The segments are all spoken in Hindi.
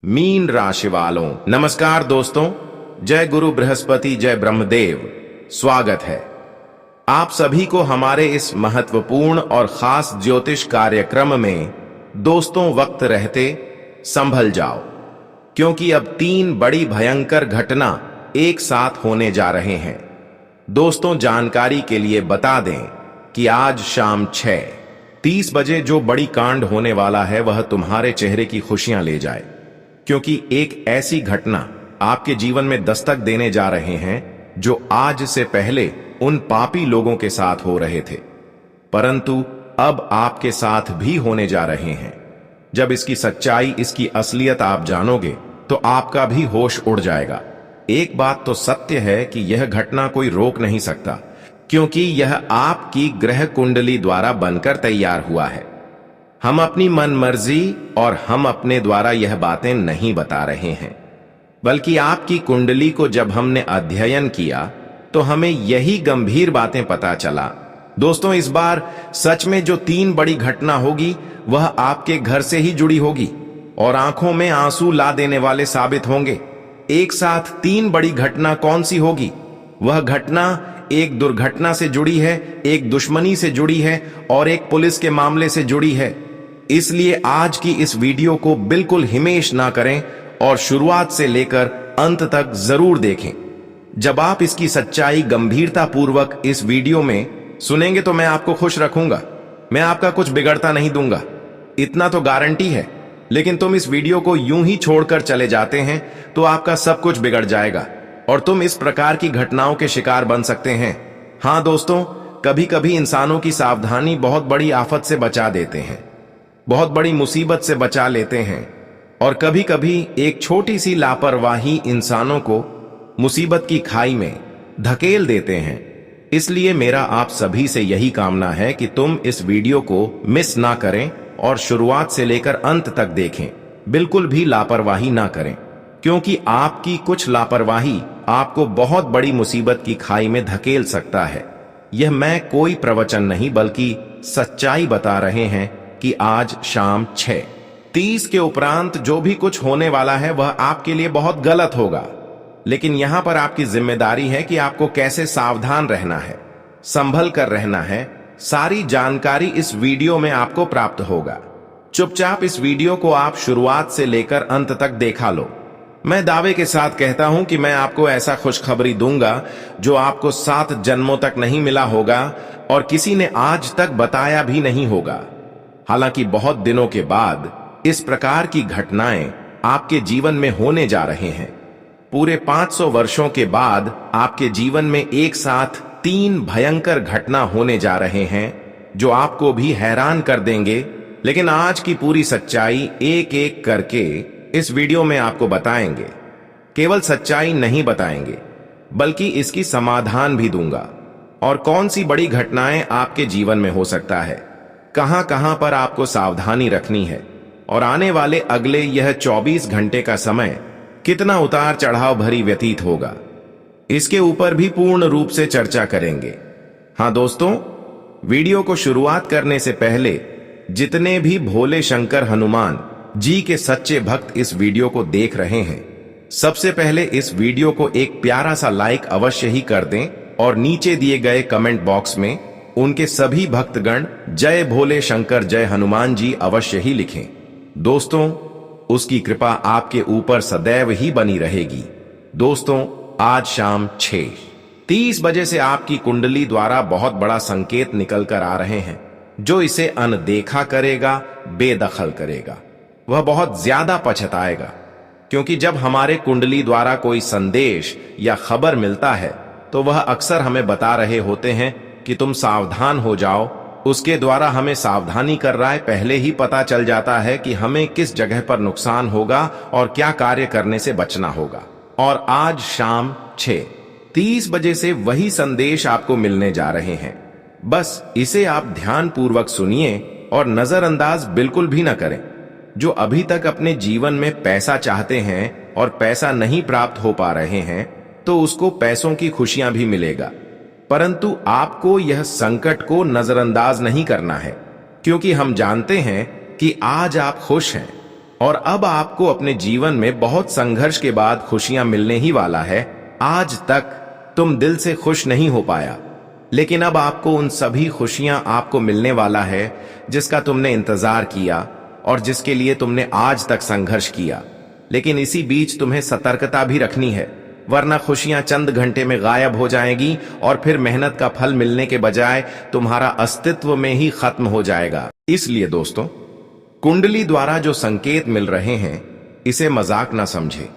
मीन राशि वालों नमस्कार दोस्तों। जय गुरु बृहस्पति, जय ब्रह्मदेव। स्वागत है आप सभी को हमारे इस महत्वपूर्ण और खास ज्योतिष कार्यक्रम में। दोस्तों, वक्त रहते संभल जाओ, क्योंकि अब 3 बड़ी भयंकर घटना एक साथ होने जा रहे हैं। दोस्तों, जानकारी के लिए बता दें कि आज शाम 6:30 बजे जो बड़ी कांड होने वाला है वह तुम्हारे चेहरे की खुशियां ले जाए, क्योंकि एक ऐसी घटना आपके जीवन में दस्तक देने जा रहे हैं जो आज से पहले उन पापी लोगों के साथ हो रहे थे, परंतु अब आपके साथ भी होने जा रहे हैं। जब इसकी सच्चाई, इसकी असलियत आप जानोगे तो आपका भी होश उड़ जाएगा। एक बात तो सत्य है कि यह घटना कोई रोक नहीं सकता, क्योंकि यह आपकी ग्रह कुंडली द्वारा बनकर तैयार हुआ है। हम अपनी मन मर्जी और हम अपने द्वारा यह बातें नहीं बता रहे हैं, बल्कि आपकी कुंडली को जब हमने अध्ययन किया तो हमें यही गंभीर बातें पता चला। दोस्तों, इस बार सच में जो 3 बड़ी घटना होगी वह आपके घर से ही जुड़ी होगी और आंखों में आंसू ला देने वाले साबित होंगे। एक साथ 3 बड़ी घटना कौन सी होगी? वह घटना एक दुर्घटना से जुड़ी है, एक दुश्मनी से जुड़ी है और एक पुलिस के मामले से जुड़ी है। इसलिए आज की इस वीडियो को बिल्कुल हिमेश ना करें और शुरुआत से लेकर अंत तक जरूर देखें। जब आप इसकी सच्चाई गंभीरता पूर्वक इस वीडियो में सुनेंगे तो मैं आपको खुश रखूंगा, मैं आपका कुछ बिगड़ता नहीं दूंगा, इतना तो गारंटी है। लेकिन तुम इस वीडियो को यूं ही छोड़कर चले जाते हैं तो आपका सब कुछ बिगड़ जाएगा और तुम इस प्रकार की घटनाओं के शिकार बन सकते हैं। हां दोस्तों, कभी कभी इंसानों की सावधानी बहुत बड़ी आफत से बचा देते हैं, बहुत बड़ी मुसीबत से बचा लेते हैं, और कभी कभी एक छोटी सी लापरवाही इंसानों को मुसीबत की खाई में धकेल देते हैं। इसलिए मेरा आप सभी से यही कामना है कि तुम इस वीडियो को मिस ना करें और शुरुआत से लेकर अंत तक देखें, बिल्कुल भी लापरवाही ना करें, क्योंकि आपकी कुछ लापरवाही आपको बहुत बड़ी मुसीबत की खाई में धकेल सकता है। यह मैं कोई प्रवचन नहीं बल्कि सच्चाई बता रहे हैं कि आज शाम 6:30 के उपरांत जो भी कुछ होने वाला है वह आपके लिए बहुत गलत होगा। लेकिन यहां पर आपकी जिम्मेदारी है कि आपको कैसे सावधान रहना है, संभल कर रहना है। सारी जानकारी इस वीडियो में आपको प्राप्त होगा। चुपचाप इस वीडियो को आप शुरुआत से लेकर अंत तक देखा लो। मैं दावे के साथ कहता हूं कि मैं आपको ऐसा खुशखबरी दूंगा जो आपको 7 जन्मों तक नहीं मिला होगा और किसी ने आज तक बताया भी नहीं होगा। हालांकि बहुत दिनों के बाद इस प्रकार की घटनाएं आपके जीवन में होने जा रहे हैं। पूरे 500 वर्षों के बाद आपके जीवन में एक साथ 3 भयंकर घटना होने जा रहे हैं जो आपको भी हैरान कर देंगे। लेकिन आज की पूरी सच्चाई एक एक करके इस वीडियो में आपको बताएंगे। केवल सच्चाई नहीं बताएंगे, बल्कि इसकी समाधान भी दूंगा। और कौन सी बड़ी घटनाएं आपके जीवन में हो सकता है, कहां कहां पर आपको सावधानी रखनी है, और आने वाले अगले यह 24 घंटे का समय कितना उतार चढ़ाव भरी व्यतीत होगा, इसके ऊपर भी पूर्ण रूप से चर्चा करेंगे। हां दोस्तों, वीडियो को शुरुआत करने से पहले जितने भी भोले शंकर हनुमान जी के सच्चे भक्त इस वीडियो को देख रहे हैं, सबसे पहले इस वीडियो को एक प्यारा सा लाइक अवश्य ही कर दें और नीचे दिए गए कमेंट बॉक्स में उनके सभी भक्तगण जय भोले शंकर जय हनुमान जी अवश्य ही लिखें। दोस्तों, उसकी कृपा आपके ऊपर सदैव ही बनी रहेगी। दोस्तों, आज शाम 6:30 बजे से आपकी कुंडली द्वारा बहुत बड़ा संकेत निकल कर आ रहे हैं, जो इसे अनदेखा करेगा, बेदखल करेगा। वह बहुत ज्यादा पछताएगा, क्योंकि जब हमारे कुंडली द्वारा कोई संदेश या खबर मिलता है तो वह अक्सर हमें बता रहे होते हैं कि तुम सावधान हो जाओ। उसके द्वारा हमें सावधानी कर रहा है, पहले ही पता चल जाता है कि हमें किस जगह पर नुकसान होगा और क्या कार्य करने से बचना होगा। और आज शाम 6:30 बजे से वही संदेश आपको मिलने जा रहे हैं। बस इसे आप ध्यान पूर्वक सुनिए और नजरअंदाज बिल्कुल भी ना करें। जो अभी तक अपने जीवन में पैसा चाहते हैं और पैसा नहीं प्राप्त हो पा रहे हैं, तो उसको पैसों की खुशियां भी मिलेगा, परंतु आपको यह संकट को नजरअंदाज नहीं करना है, क्योंकि हम जानते हैं कि आज आप खुश हैं, और अब आपको अपने जीवन में बहुत संघर्ष के बाद खुशियां मिलने ही वाला है। आज तक तुम दिल से खुश नहीं हो पाया, लेकिन अब आपको उन सभी खुशियां आपको मिलने वाला है जिसका तुमने इंतजार किया और जिसके लिए तुमने आज तक संघर्ष किया। लेकिन इसी बीच तुम्हें सतर्कता भी रखनी है, वरना खुशियां चंद घंटे में गायब हो जाएंगी और फिर मेहनत का फल मिलने के बजाय तुम्हारा अस्तित्व में ही खत्म हो जाएगा। इसलिए दोस्तों, कुंडली द्वारा जो संकेत मिल रहे हैं इसे मजाक ना समझे।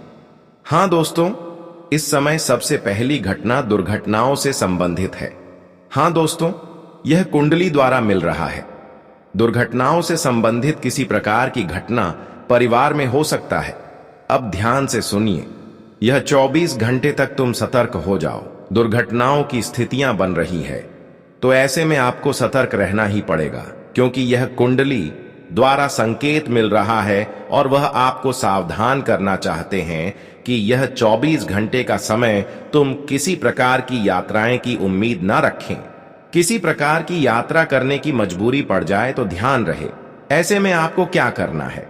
हां दोस्तों, इस समय सबसे पहली घटना दुर्घटनाओं से संबंधित है। हां दोस्तों, यह कुंडली द्वारा मिल रहा है। दुर्घटनाओं से संबंधित किसी प्रकार की घटना परिवार में हो सकता है। अब ध्यान से सुनिए, यह 24 घंटे तक तुम सतर्क हो जाओ। दुर्घटनाओं की स्थितियां बन रही है, तो ऐसे में आपको सतर्क रहना ही पड़ेगा, क्योंकि यह कुंडली द्वारा संकेत मिल रहा है और वह आपको सावधान करना चाहते हैं कि यह 24 घंटे का समय तुम किसी प्रकार की यात्राएं की उम्मीद ना रखें। किसी प्रकार की यात्रा करने की मजबूरी पड़ जाए तो ध्यान रहे। ऐसे में आपको क्या करना है?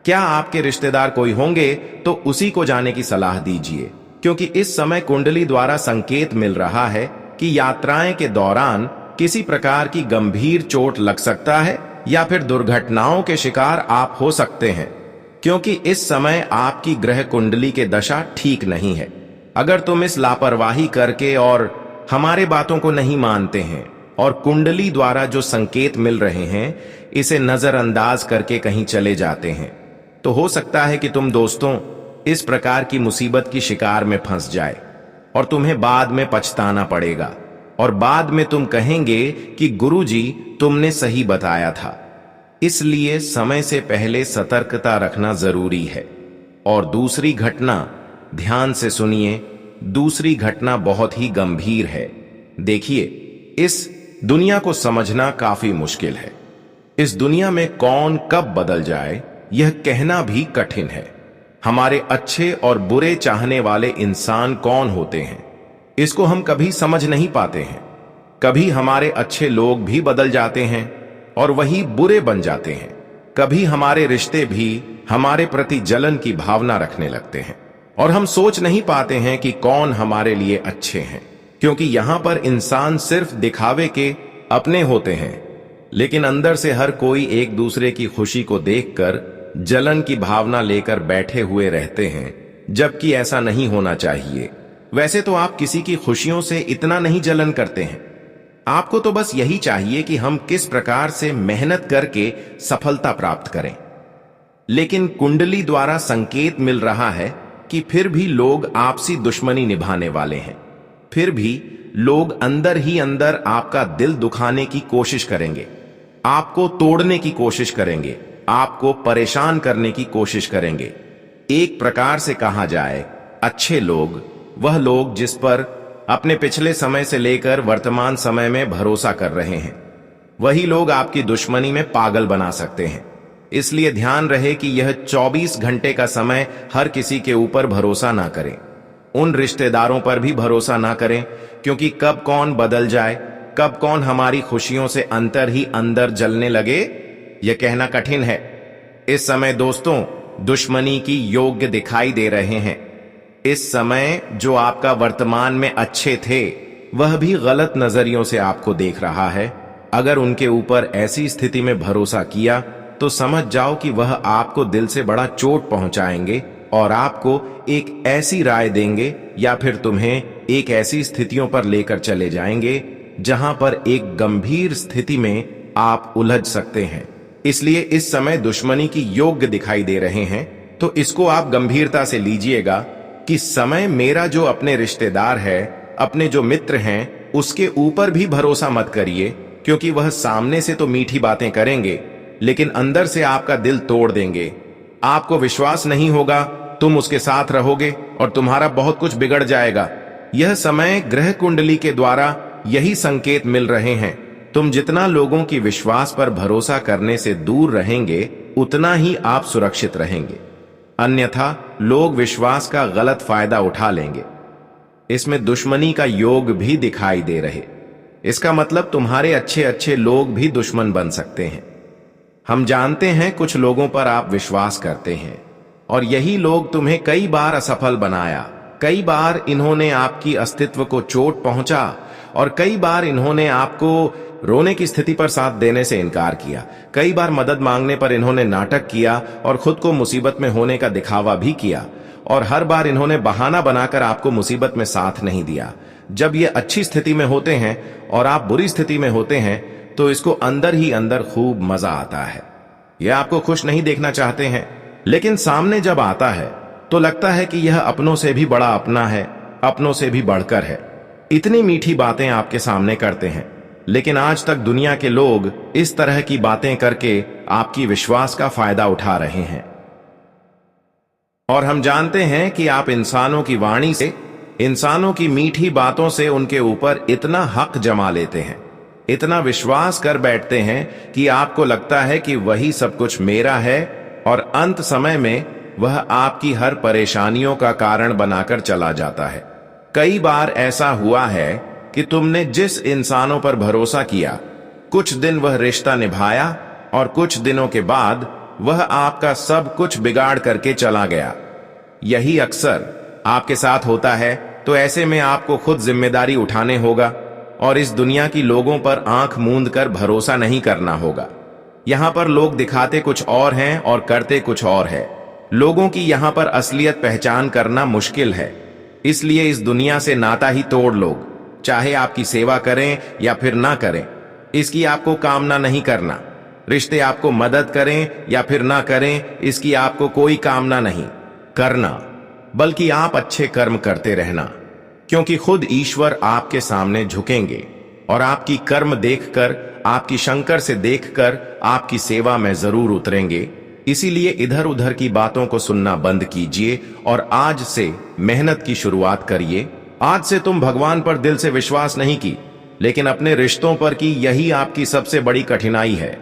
क्या आपके रिश्तेदार कोई होंगे तो उसी को जाने की सलाह दीजिए, क्योंकि इस समय कुंडली द्वारा संकेत मिल रहा है कि यात्राएं के दौरान किसी प्रकार की गंभीर चोट लग सकता है या फिर दुर्घटनाओं के शिकार आप हो सकते हैं, क्योंकि इस समय आपकी ग्रह कुंडली के दशा ठीक नहीं है। अगर तुम इस लापरवाही करके और हमारे बातों को नहीं मानते हैं और कुंडली द्वारा जो संकेत मिल रहे हैं इसे नजरअंदाज करके कहीं चले जाते हैं, तो हो सकता है कि तुम दोस्तों इस प्रकार की मुसीबत की शिकार में फंस जाए और तुम्हें बाद में पछताना पड़ेगा और बाद में तुम कहेंगे कि गुरुजी तुमने सही बताया था। इसलिए समय से पहले सतर्कता रखना जरूरी है। और दूसरी घटना, ध्यान से सुनिए, दूसरी घटना बहुत ही गंभीर है। देखिए, इस दुनिया को समझना काफी मुश्किल है। इस दुनिया में कौन कब बदल जाए यह कहना भी कठिन है। हमारे अच्छे और बुरे चाहने वाले इंसान कौन होते हैं इसको हम कभी समझ नहीं पाते हैं। कभी हमारे अच्छे लोग भी बदल जाते हैं और वही बुरे बन जाते हैं। कभी हमारे रिश्ते भी हमारे प्रति जलन की भावना रखने लगते हैं और हम सोच नहीं पाते हैं कि कौन हमारे लिए अच्छे हैं, क्योंकि यहां पर इंसान सिर्फ दिखावे के अपने होते हैं, लेकिन अंदर से हर कोई एक दूसरे की खुशी को देखकर जलन की भावना लेकर बैठे हुए रहते हैं, जबकि ऐसा नहीं होना चाहिए। वैसे तो आप किसी की खुशियों से इतना नहीं जलन करते हैं। आपको तो बस यही चाहिए कि हम किस प्रकार से मेहनत करके सफलता प्राप्त करें। लेकिन कुंडली द्वारा संकेत मिल रहा है कि फिर भी लोग आपसी दुश्मनी निभाने वाले हैं। फिर भी लोग अंदर ही अंदर आपका दिल दुखाने की कोशिश करेंगे, आपको तोड़ने की कोशिश करेंगे, आपको परेशान करने की कोशिश करेंगे। एक प्रकार से कहा जाए, अच्छे लोग वह लोग जिस पर अपने पिछले समय से लेकर वर्तमान समय में भरोसा कर रहे हैं, वही लोग आपकी दुश्मनी में पागल बना सकते हैं। इसलिए ध्यान रहे कि यह 24 घंटे का समय हर किसी के ऊपर भरोसा ना करें। उन रिश्तेदारों पर भी भरोसा ना करें, क्योंकि कब कौन बदल जाए, कब कौन हमारी खुशियों से अंतर ही अंदर जलने लगे, यह कहना कठिन है। इस समय दोस्तों दुश्मनी की योग्य दिखाई दे रहे हैं। इस समय जो आपका वर्तमान में अच्छे थे वह भी गलत नजरियों से आपको देख रहा है। अगर उनके ऊपर ऐसी स्थिति में भरोसा किया तो समझ जाओ कि वह आपको दिल से बड़ा चोट पहुंचाएंगे और आपको एक ऐसी राय देंगे या फिर तुम्हें एक ऐसी स्थितियों पर लेकर चले जाएंगे जहां पर एक गंभीर स्थिति में आप उलझ सकते हैं। इसलिए इस समय दुश्मनी की योग्य दिखाई दे रहे हैं, तो इसको आप गंभीरता से लीजिएगा कि समय मेरा जो अपने रिश्तेदार है, अपने जो मित्र हैं, उसके ऊपर भी भरोसा मत करिए, क्योंकि वह सामने से तो मीठी बातें करेंगे लेकिन अंदर से आपका दिल तोड़ देंगे। आपको विश्वास नहीं होगा, तुम उसके साथ रहोगे और तुम्हारा बहुत कुछ बिगड़ जाएगा। यह समय ग्रह कुंडली के द्वारा यही संकेत मिल रहे हैं। तुम जितना लोगों की विश्वास पर भरोसा करने से दूर रहेंगे उतना ही आप सुरक्षित रहेंगे, अन्यथा लोग विश्वास का गलत फायदा उठा लेंगे। इसमें दुश्मनी का योग भी दिखाई दे रहे, इसका मतलब तुम्हारे अच्छे अच्छे लोग भी दुश्मन बन सकते हैं। हम जानते हैं कुछ लोगों पर आप विश्वास करते हैं और यही लोग तुम्हें कई बार असफल बनाया। कई बार इन्होंने आपकी अस्तित्व को चोट पहुंचा और कई बार इन्होंने आपको रोने की स्थिति पर साथ देने से इनकार किया। कई बार मदद मांगने पर इन्होंने नाटक किया और खुद को मुसीबत में होने का दिखावा भी किया, और हर बार इन्होंने बहाना बनाकर आपको मुसीबत में साथ नहीं दिया। जब ये अच्छी स्थिति में होते हैं और आप बुरी स्थिति में होते हैं तो इसको अंदर ही अंदर खूब मजा आता है। यह आपको खुश नहीं देखना चाहते हैं, लेकिन सामने जब आता है तो लगता है कि यह अपनों से भी बड़ा अपना है, अपनों से भी बढ़कर है। इतनी मीठी बातें आपके सामने करते हैं, लेकिन आज तक दुनिया के लोग इस तरह की बातें करके आपकी विश्वास का फायदा उठा रहे हैं। और हम जानते हैं कि आप इंसानों की वाणी से, इंसानों की मीठी बातों से उनके ऊपर इतना हक जमा लेते हैं, इतना विश्वास कर बैठते हैं कि आपको लगता है कि वही सब कुछ मेरा है, और अंत समय में वह आपकी हर परेशानियों का कारण बनाकर चला जाता है। कई बार ऐसा हुआ है कि तुमने जिस इंसानों पर भरोसा किया, कुछ दिन वह रिश्ता निभाया और कुछ दिनों के बाद वह आपका सब कुछ बिगाड़ करके चला गया। यही अक्सर आपके साथ होता है, तो ऐसे में आपको खुद जिम्मेदारी उठाने होगा और इस दुनिया की लोगों पर आंख मूंद कर भरोसा नहीं करना होगा। यहां पर लोग दिखाते कुछ और हैं और करते कुछ और है। लोगों की यहां पर असलियत पहचान करना मुश्किल है, इसलिए इस दुनिया से नाता ही तोड़ लोग, चाहे आपकी सेवा करें या फिर ना करें, इसकी आपको कामना नहीं करना। रिश्ते आपको मदद करें या फिर ना करें, इसकी आपको कोई कामना नहीं करना, बल्कि आप अच्छे कर्म करते रहना, क्योंकि खुद ईश्वर आपके सामने झुकेंगे और आपकी कर्म देखकर, आपकी शंकर से देखकर आपकी सेवा में जरूर उतरेंगे। इसीलिए इधर उधर की बातों को सुनना बंद कीजिए और आज से मेहनत की शुरुआत करिए। आज से तुम भगवान पर दिल से विश्वास नहीं की, लेकिन अपने रिश्तों पर की। यही आपकी सबसे बड़ी कठिनाई है।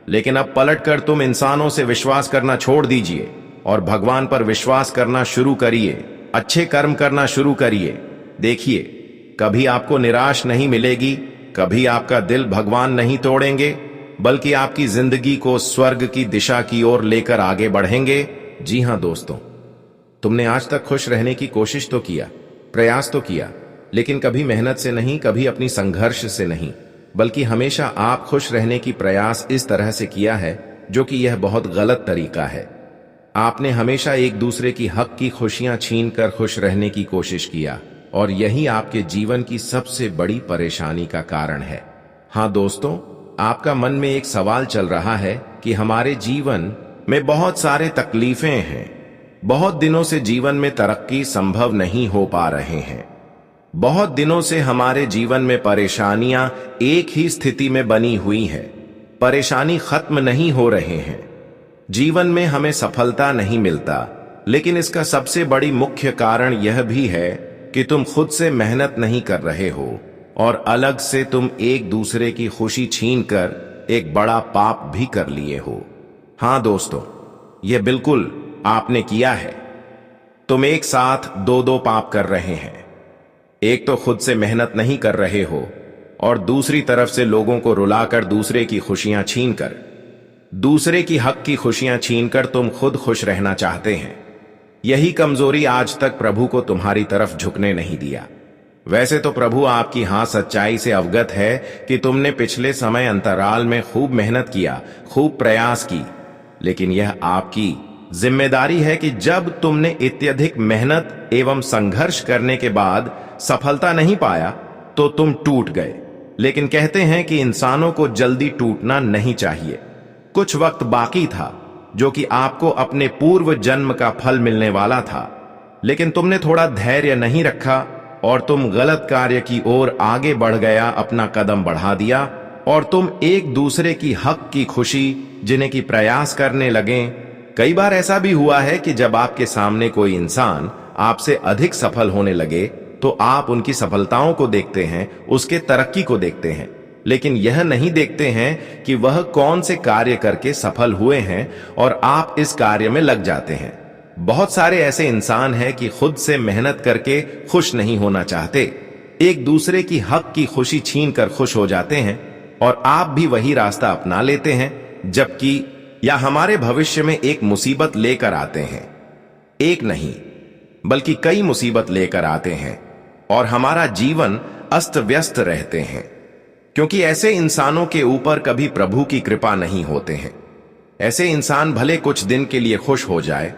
लेकिन अब पलटकर तुम इंसानों से विश्वास करना छोड़ दीजिए और भगवान पर विश्वास करना शुरू करिए। अच्छे कर्म करना शुरू करिए। देखिए, कभी आपको निराश नहीं मिलेगी, कभी आपका दिल भगवान नहीं तोड़ेंगे, बल्कि आपकी जिंदगी को स्वर्ग की दिशा की ओर लेकर आगे बढ़ेंगे। जी हां दोस्तों, तुमने आज तक खुश रहने की कोशिश तो किया, प्रयास तो किया, लेकिन कभी मेहनत से नहीं, कभी अपनी संघर्ष से नहीं, बल्कि हमेशा आप खुश रहने की प्रयास इस तरह से किया है, जो कि यह बहुत गलत तरीका है। आपने हमेशा एक दूसरे की हक की खुशियां छीन कर खुश रहने की कोशिश किया, और यही आपके जीवन की सबसे बड़ी परेशानी का कारण है। हाँ दोस्तों, आपका मन में एक सवाल चल रहा है कि हमारे जीवन में बहुत सारे तकलीफें हैं, बहुत दिनों से जीवन में तरक्की संभव नहीं हो पा रहे हैं, बहुत दिनों से हमारे जीवन में परेशानियां एक ही स्थिति में बनी हुई है, परेशानी खत्म नहीं हो रहे हैं, जीवन में हमें सफलता नहीं मिलता। लेकिन इसका सबसे बड़ी मुख्य कारण यह भी है कि तुम खुद से मेहनत नहीं कर रहे हो और अलग से तुम एक दूसरे की खुशी छीनकर एक बड़ा पाप भी कर लिए हो। हाँ दोस्तों, यह बिल्कुल आपने किया है। तुम एक साथ दो दो पाप कर रहे हैं। एक तो खुद से मेहनत नहीं कर रहे हो और दूसरी तरफ से लोगों को रुलाकर दूसरे की खुशियां छीनकर, दूसरे की हक की खुशियां छीनकर तुम खुद खुश रहना चाहते हैं। यही कमजोरी आज तक प्रभु को तुम्हारी तरफ झुकने नहीं दिया। वैसे तो प्रभु आपकी हाँ सच्चाई से अवगत है कि तुमने पिछले समय अंतराल में खूब मेहनत किया, खूब प्रयास की, लेकिन यह आपकी जिम्मेदारी है कि जब तुमने इत्यधिक मेहनत एवं संघर्ष करने के बाद सफलता नहीं पाया तो तुम टूट गए। लेकिन कहते हैं कि इंसानों को जल्दी टूटना नहीं चाहिए। कुछ वक्त बाकी था जो कि आपको अपने पूर्व जन्म का फल मिलने वाला था, लेकिन तुमने थोड़ा धैर्य नहीं रखा और तुम गलत कार्य की ओर आगे बढ़ गया, अपना कदम बढ़ा दिया और तुम एक दूसरे की हक की खुशी जिन्हें की प्रयास करने लगे। कई बार ऐसा भी हुआ है कि जब आपके सामने कोई इंसान आपसे अधिक सफल होने लगे तो आप उनकी सफलताओं को देखते हैं, उसके तरक्की को देखते हैं, लेकिन यह नहीं देखते हैं कि वह कौन से कार्य करके सफल हुए हैं और आप इस कार्य में लग जाते हैं। बहुत सारे ऐसे इंसान हैं कि खुद से मेहनत करके खुश नहीं होना चाहते, एक दूसरे की हक की खुशी छीन कर खुश हो जाते हैं और आप भी वही रास्ता अपना लेते हैं, जबकि या हमारे भविष्य में एक मुसीबत लेकर आते हैं। एक नहीं बल्कि कई मुसीबत लेकर आते हैं और हमारा जीवन अस्त व्यस्त रहते हैं, क्योंकि ऐसे इंसानों के ऊपर कभी प्रभु की कृपा नहीं होते हैं। ऐसे इंसान भले कुछ दिन के लिए खुश हो जाए,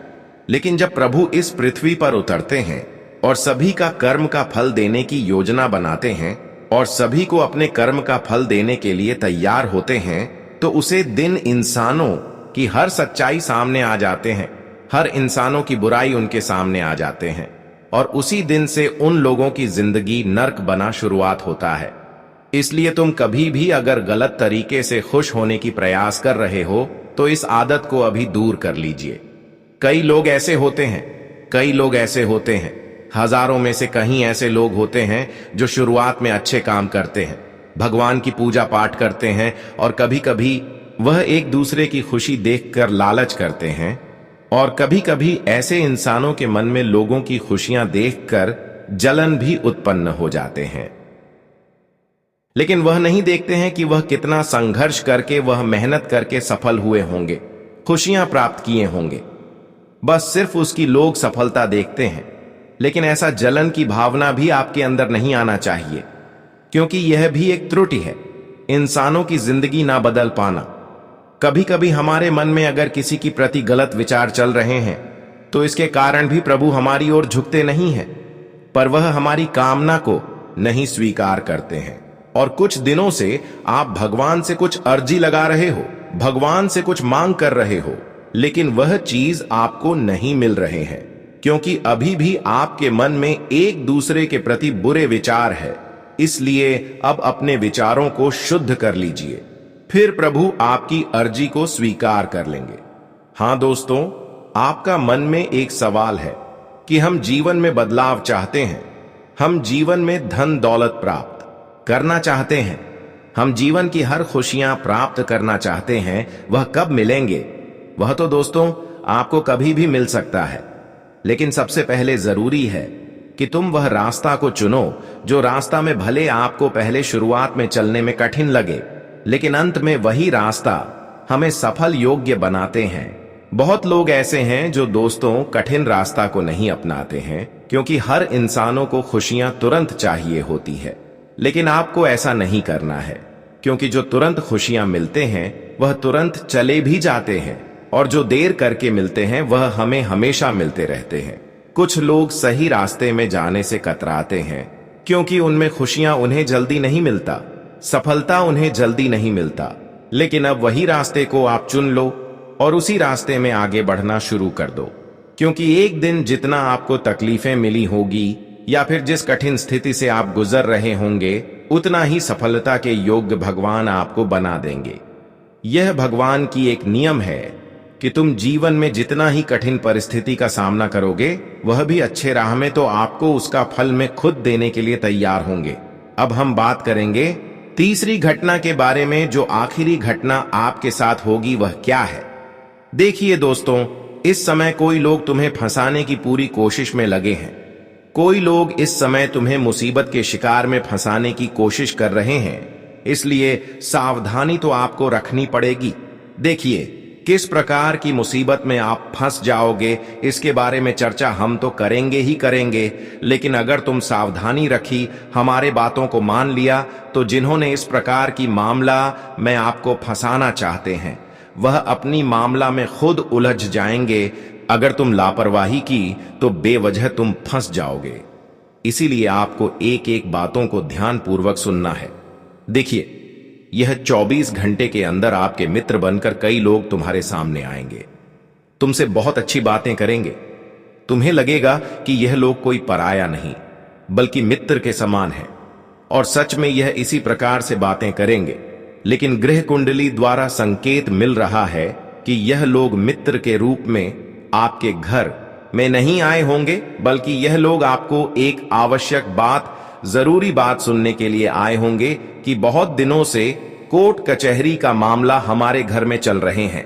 लेकिन जब प्रभु इस पृथ्वी पर उतरते हैं और सभी का कर्म का फल देने की योजना बनाते हैं और सभी को अपने कर्म का फल देने के लिए तैयार होते हैं, तो उसे दिन इंसानों की हर सच्चाई सामने आ जाते हैं, हर इंसानों की बुराई उनके सामने आ जाते हैं और उसी दिन से उन लोगों की जिंदगी नर्क बना शुरुआत होता है। इसलिए तुम कभी भी अगर गलत तरीके से खुश होने की प्रयास कर रहे हो तो इस आदत को अभी दूर कर लीजिए। कई लोग ऐसे होते हैं, हजारों में से कहीं ऐसे लोग होते हैं जो शुरुआत में अच्छे काम करते हैं, भगवान की पूजा पाठ करते हैं और कभी कभी वह एक दूसरे की खुशी देखकर लालच करते हैं, और कभी कभी ऐसे इंसानों के मन में लोगों की खुशियां देखकर जलन भी उत्पन्न हो जाते हैं। लेकिन वह नहीं देखते हैं कि वह कितना संघर्ष करके, वह मेहनत करके सफल हुए होंगे, खुशियां प्राप्त किए होंगे। बस सिर्फ उसकी लोग सफलता देखते हैं, लेकिन ऐसा जलन की भावना भी आपके अंदर नहीं आना चाहिए, क्योंकि यह भी एक त्रुटि है, इंसानों की जिंदगी ना बदल पाना। कभी कभी हमारे मन में अगर किसी की प्रति गलत विचार चल रहे हैं तो इसके कारण भी प्रभु हमारी ओर झुकते नहीं हैं, पर वह हमारी कामना को नहीं स्वीकार करते हैं। और कुछ दिनों से आप भगवान से कुछ अर्जी लगा रहे हो, भगवान से कुछ मांग कर रहे हो, लेकिन वह चीज आपको नहीं मिल रहे हैं, क्योंकि अभी भी आपके मन में एक दूसरे के प्रति बुरे विचार है। इसलिए अब अपने विचारों को शुद्ध कर लीजिए, फिर प्रभु आपकी अर्जी को स्वीकार कर लेंगे। हां दोस्तों, आपका मन में एक सवाल है कि हम जीवन में बदलाव चाहते हैं, हम जीवन में धन दौलत प्राप्त करना चाहते हैं, हम जीवन की हर खुशियां प्राप्त करना चाहते हैं, वह कब मिलेंगे? वह तो दोस्तों आपको कभी भी मिल सकता है, लेकिन सबसे पहले जरूरी है कि तुम वह रास्ता को चुनो जो रास्ता में भले आपको पहले शुरुआत में चलने में कठिन लगे, लेकिन अंत में वही रास्ता हमें सफल योग्य बनाते हैं। बहुत लोग ऐसे हैं जो दोस्तों कठिन रास्ता को नहीं अपनाते हैं, क्योंकि हर इंसानों को खुशियां तुरंत चाहिए होती है, लेकिन आपको ऐसा नहीं करना है, क्योंकि जो तुरंत खुशियां मिलते हैं वह तुरंत चले भी जाते हैं, और जो देर करके मिलते हैं वह हमें हमेशा मिलते रहते हैं। कुछ लोग सही रास्ते में जाने से कतराते हैं, क्योंकि उनमें खुशियां उन्हें जल्दी नहीं मिलता, सफलता उन्हें जल्दी नहीं मिलता। लेकिन अब वही रास्ते को आप चुन लो और उसी रास्ते में आगे बढ़ना शुरू कर दो, क्योंकि एक दिन जितना आपको तकलीफें मिली होगी या फिर जिस कठिन स्थिति से आप गुजर रहे होंगे, उतना ही सफलता के योग्य भगवान आपको बना देंगे। यह भगवान की एक नियम है कि तुम जीवन में जितना ही कठिन परिस्थिति का सामना करोगे, वह भी अच्छे राह में तो आपको उसका फल में खुद देने के लिए तैयार होंगे। अब हम बात करेंगे तीसरी घटना के बारे में, जो आखिरी घटना आपके साथ होगी वह क्या है। देखिए दोस्तों, इस समय कोई लोग तुम्हें फंसाने की पूरी कोशिश में लगे हैं, कोई लोग इस समय तुम्हें मुसीबत के शिकार में फंसाने की कोशिश कर रहे हैं, इसलिए सावधानी तो आपको रखनी पड़ेगी। देखिए किस प्रकार की मुसीबत में आप फंस जाओगे, इसके बारे में चर्चा हम तो करेंगे ही करेंगे, लेकिन अगर तुम सावधानी रखी, हमारे बातों को मान लिया, तो जिन्होंने इस प्रकार की मामला में आपको फंसाना चाहते हैं वह अपनी मामला में खुद उलझ जाएंगे। अगर तुम लापरवाही की तो बेवजह तुम फंस जाओगे। इसीलिए आपको एक एक बातों को ध्यानपूर्वक सुनना है। देखिए, यह 24 घंटे के अंदर आपके मित्र बनकर कई लोग तुम्हारे सामने आएंगे, तुमसे बहुत अच्छी बातें करेंगे। तुम्हें लगेगा कि यह लोग कोई पराया नहीं बल्कि मित्र के समान है, और सच में यह इसी प्रकार से बातें करेंगे। लेकिन गृह कुंडली द्वारा संकेत मिल रहा है कि यह लोग मित्र के रूप में आपके घर में नहीं आए होंगे, बल्कि यह लोग आपको एक आवश्यक बात, जरूरी बात सुनने के लिए आए होंगे कि बहुत दिनों से कोर्ट कचहरी का मामला हमारे घर में चल रहे हैं।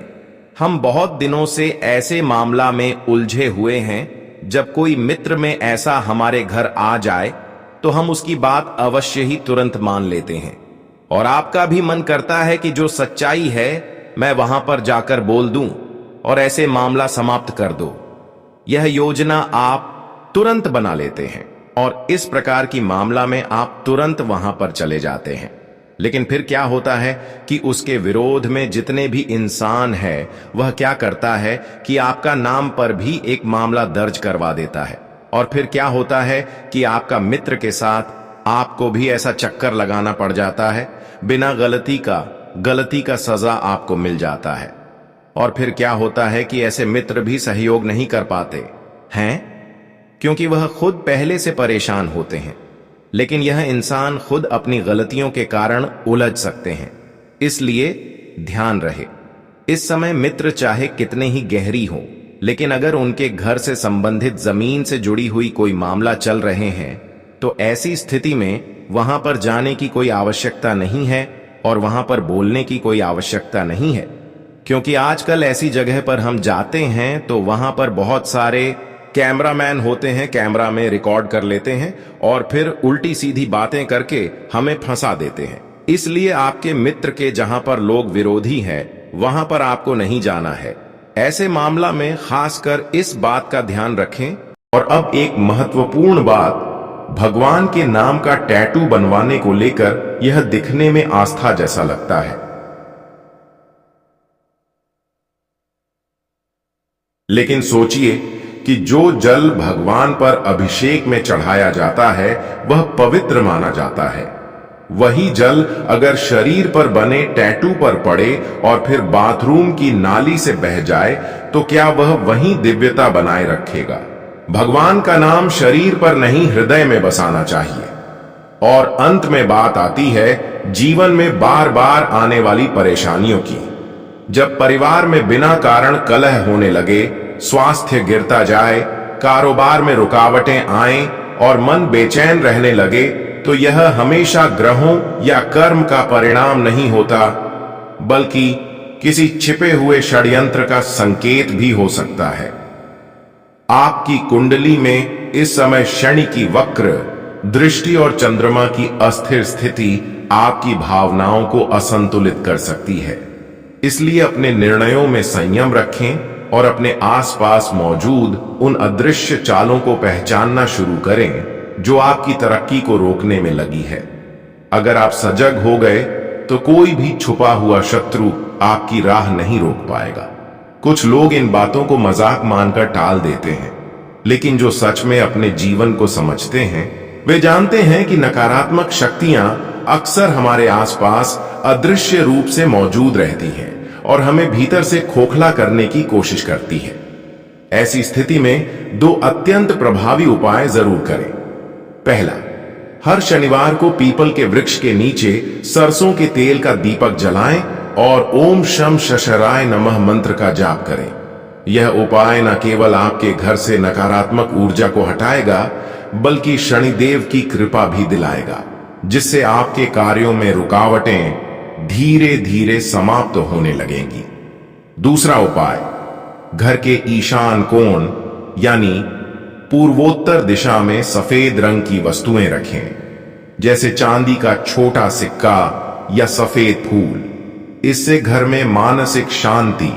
हम बहुत दिनों से ऐसे मामला में उलझे हुए हैं। जब कोई मित्र में ऐसा हमारे घर आ जाए तो हम उसकी बात अवश्य ही तुरंत मान लेते हैं, और आपका भी मन करता है कि जो सच्चाई है मैं वहां पर जाकर बोल दूं और ऐसे मामला समाप्त कर दो। यह योजना आप तुरंत बना लेते हैं और इस प्रकार की मामला में आप तुरंत वहां पर चले जाते हैं। लेकिन फिर क्या होता है कि उसके विरोध में जितने भी इंसान है वह क्या करता है कि आपका नाम पर भी एक मामला दर्ज करवा देता है। और फिर क्या होता है कि आपका मित्र के साथ आपको भी ऐसा चक्कर लगाना पड़ जाता है, बिना गलती का सजा आपको मिल जाता है। और फिर क्या होता है कि ऐसे मित्र भी सहयोग नहीं कर पाते हैं, क्योंकि वह खुद पहले से परेशान होते हैं। लेकिन यह इंसान खुद अपनी गलतियों के कारण उलझ सकते हैं। इसलिए ध्यान रहे, इस समय मित्र चाहे कितने ही गहरी हो, लेकिन अगर उनके घर से संबंधित जमीन से जुड़ी हुई कोई मामला चल रहे हैं तो ऐसी स्थिति में वहां पर जाने की कोई आवश्यकता नहीं है और वहां पर बोलने की कोई आवश्यकता नहीं है। क्योंकि आजकल ऐसी जगह पर हम जाते हैं तो वहां पर बहुत सारे कैमरामैन होते हैं, कैमरा में रिकॉर्ड कर लेते हैं और फिर उल्टी सीधी बातें करके हमें फंसा देते हैं। इसलिए आपके मित्र के जहां पर लोग विरोधी हैं वहां पर आपको नहीं जाना है। ऐसे मामला में खासकर इस बात का ध्यान रखें। और अब एक महत्वपूर्ण बात, भगवान के नाम का टैटू बनवाने को लेकर यह दिखने में आस्था जैसा लगता है, लेकिन सोचिए कि जो जल भगवान पर अभिषेक में चढ़ाया जाता है वह पवित्र माना जाता है। वही जल अगर शरीर पर बने टैटू पर पड़े और फिर बाथरूम की नाली से बह जाए तो क्या वह वही दिव्यता बनाए रखेगा? भगवान का नाम शरीर पर नहीं, हृदय में बसाना चाहिए। और अंत में बात आती है जीवन में बार बार आने वाली परेशानियों की। जब परिवार में बिना कारण कलह होने लगे, स्वास्थ्य गिरता जाए, कारोबार में रुकावटें आएं और मन बेचैन रहने लगे, तो यह हमेशा ग्रहों या कर्म का परिणाम नहीं होता, बल्कि किसी छिपे हुए षड्यंत्र का संकेत भी हो सकता है। आपकी कुंडली में इस समय शनि की वक्र दृष्टि और चंद्रमा की अस्थिर स्थिति आपकी भावनाओं को असंतुलित कर सकती है। इसलिए अपने निर्णयों में संयम रखें और अपने आसपास मौजूद उन अदृश्य चालों को पहचानना शुरू करें जो आपकी तरक्की को रोकने में लगी है। अगर आप सजग हो गए तो कोई भी छुपा हुआ शत्रु आपकी राह नहीं रोक पाएगा। कुछ लोग इन बातों को मजाक मानकर टाल देते हैं, लेकिन जो सच में अपने जीवन को समझते हैं वे जानते हैं कि नकारात्मक शक्तियां अक्सर हमारे आसपास अदृश्य रूप से मौजूद रहती हैं और हमें भीतर से खोखला करने की कोशिश करती है। ऐसी स्थिति में दो अत्यंत प्रभावी उपाय जरूर करें। पहला, हर शनिवार को पीपल के वृक्ष के नीचे सरसों के तेल का दीपक जलाएं और ओम शम शशराय नमः मंत्र का जाप करें। यह उपाय न केवल आपके घर से नकारात्मक ऊर्जा को हटाएगा, बल्कि शनिदेव की कृपा भी दिलाएगा, जिससे आपके कार्यों में रुकावटें धीरे धीरे समाप्त होने लगेंगी। दूसरा उपाय, घर के ईशान कोण यानी पूर्वोत्तर दिशा में सफेद रंग की वस्तुएं रखें, जैसे चांदी का छोटा सिक्का या सफेद फूल। इससे घर में मानसिक शांति,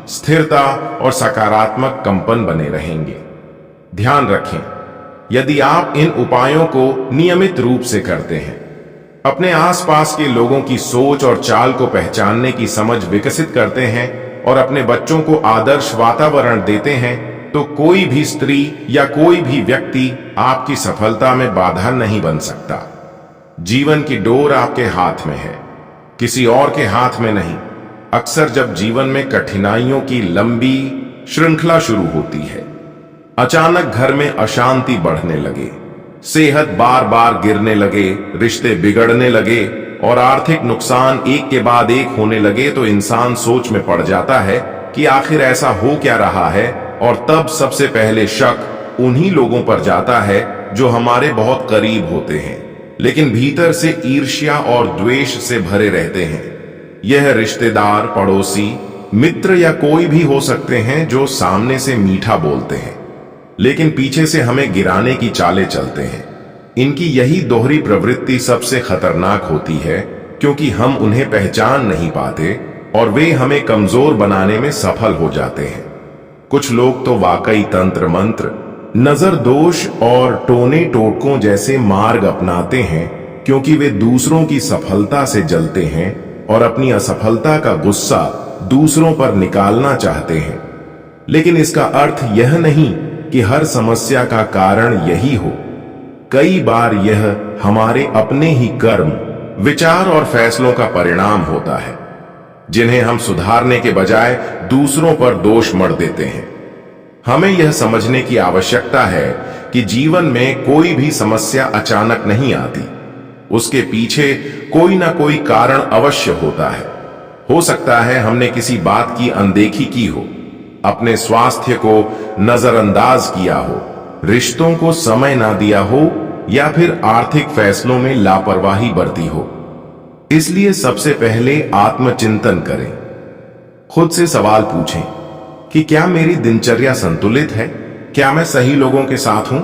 स्थिरता और सकारात्मक कंपन बने रहेंगे। ध्यान रखें, यदि आप इन उपायों को नियमित रूप से करते हैं, अपने आसपास के लोगों की सोच और चाल को पहचानने की समझ विकसित करते हैं और अपने बच्चों को आदर्श वातावरण देते हैं, तो कोई भी स्त्री या कोई भी व्यक्ति आपकी सफलता में बाधा नहीं बन सकता। जीवन की डोर आपके हाथ में है, किसी और के हाथ में नहीं। अक्सर जब जीवन में कठिनाइयों की लंबी श्रृंखला शुरू होती है, अचानक घर में अशांति बढ़ने लगे, सेहत बार बार गिरने लगे, रिश्ते बिगड़ने लगे और आर्थिक नुकसान एक के बाद एक होने लगे, तो इंसान सोच में पड़ जाता है कि आखिर ऐसा हो क्या रहा है। और तब सबसे पहले शक उन्हीं लोगों पर जाता है जो हमारे बहुत करीब होते हैं, लेकिन भीतर से ईर्ष्या और द्वेष से भरे रहते हैं। यह रिश्तेदार, पड़ोसी, मित्र या कोई भी हो सकते हैं जो सामने से मीठा बोलते हैं, लेकिन पीछे से हमें गिराने की चालें चलते हैं। इनकी यही दोहरी प्रवृत्ति सबसे खतरनाक होती है, क्योंकि हम उन्हें पहचान नहीं पाते और वे हमें कमजोर बनाने में सफल हो जाते हैं। कुछ लोग तो वाकई तंत्र मंत्र, नजर दोष और टोने टोटकों जैसे मार्ग अपनाते हैं, क्योंकि वे दूसरों की सफलता से जलते हैं और अपनी असफलता का गुस्सा दूसरों पर निकालना चाहते हैं। लेकिन इसका अर्थ यह नहीं कि हर समस्या का कारण यही हो। कई बार यह हमारे अपने ही कर्म, विचार और फैसलों का परिणाम होता है, जिन्हें हम सुधारने के बजाय दूसरों पर दोष मढ़ देते हैं। हमें यह समझने की आवश्यकता है कि जीवन में कोई भी समस्या अचानक नहीं आती। उसके पीछे कोई ना कोई कारण अवश्य होता है। हो सकता है हमने किसी बात की अनदेखी की हो, अपने स्वास्थ्य को नजरअंदाज किया हो, रिश्तों को समय ना दिया हो या फिर आर्थिक फैसलों में लापरवाही बरती हो। इसलिए सबसे पहले आत्मचिंतन करें। खुद से सवाल पूछें कि क्या मेरी दिनचर्या संतुलित है? क्या मैं सही लोगों के साथ हूं?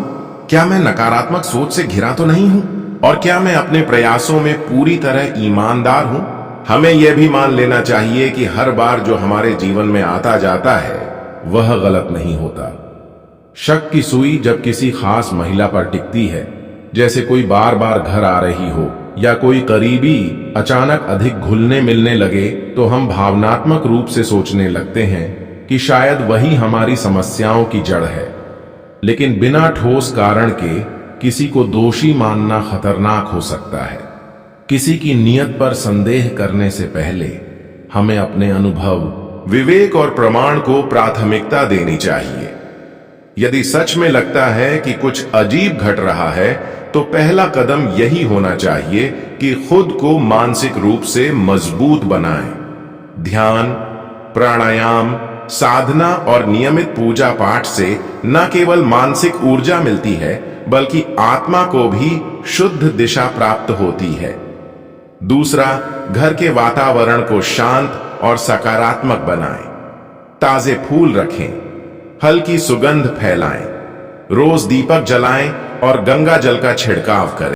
क्या मैं नकारात्मक सोच से घिरा तो नहीं हूं? और क्या मैं अपने प्रयासों में पूरी तरह ईमानदार हूं? हमें यह भी मान लेना चाहिए कि हर बार जो हमारे जीवन में आता जाता है वह गलत नहीं होता। शक की सुई जब किसी खास महिला पर टिकती है, जैसे कोई बार बार घर आ रही हो या कोई करीबी अचानक अधिक घुलने मिलने लगे, तो हम भावनात्मक रूप से सोचने लगते हैं कि शायद वही हमारी समस्याओं की जड़ है। लेकिन बिना ठोस कारण के किसी को दोषी मानना खतरनाक हो सकता है। किसी की नीयत पर संदेह करने से पहले हमें अपने अनुभव, विवेक और प्रमाण को प्राथमिकता देनी चाहिए। यदि सच में लगता है कि कुछ अजीब घट रहा है, तो पहला कदम यही होना चाहिए कि खुद को मानसिक रूप से मजबूत बनाएं। ध्यान, प्राणायाम, साधना और नियमित पूजा पाठ से न केवल मानसिक ऊर्जा मिलती है, बल्कि आत्मा को भी शुद्ध दिशा प्राप्त होती है। दूसरा, घर के वातावरण को शांत और सकारात्मक बनाएं। ताजे फूल रखें, हल्की सुगंध फैलाएं, रोज दीपक जलाएं और गंगा जल का छिड़काव करें।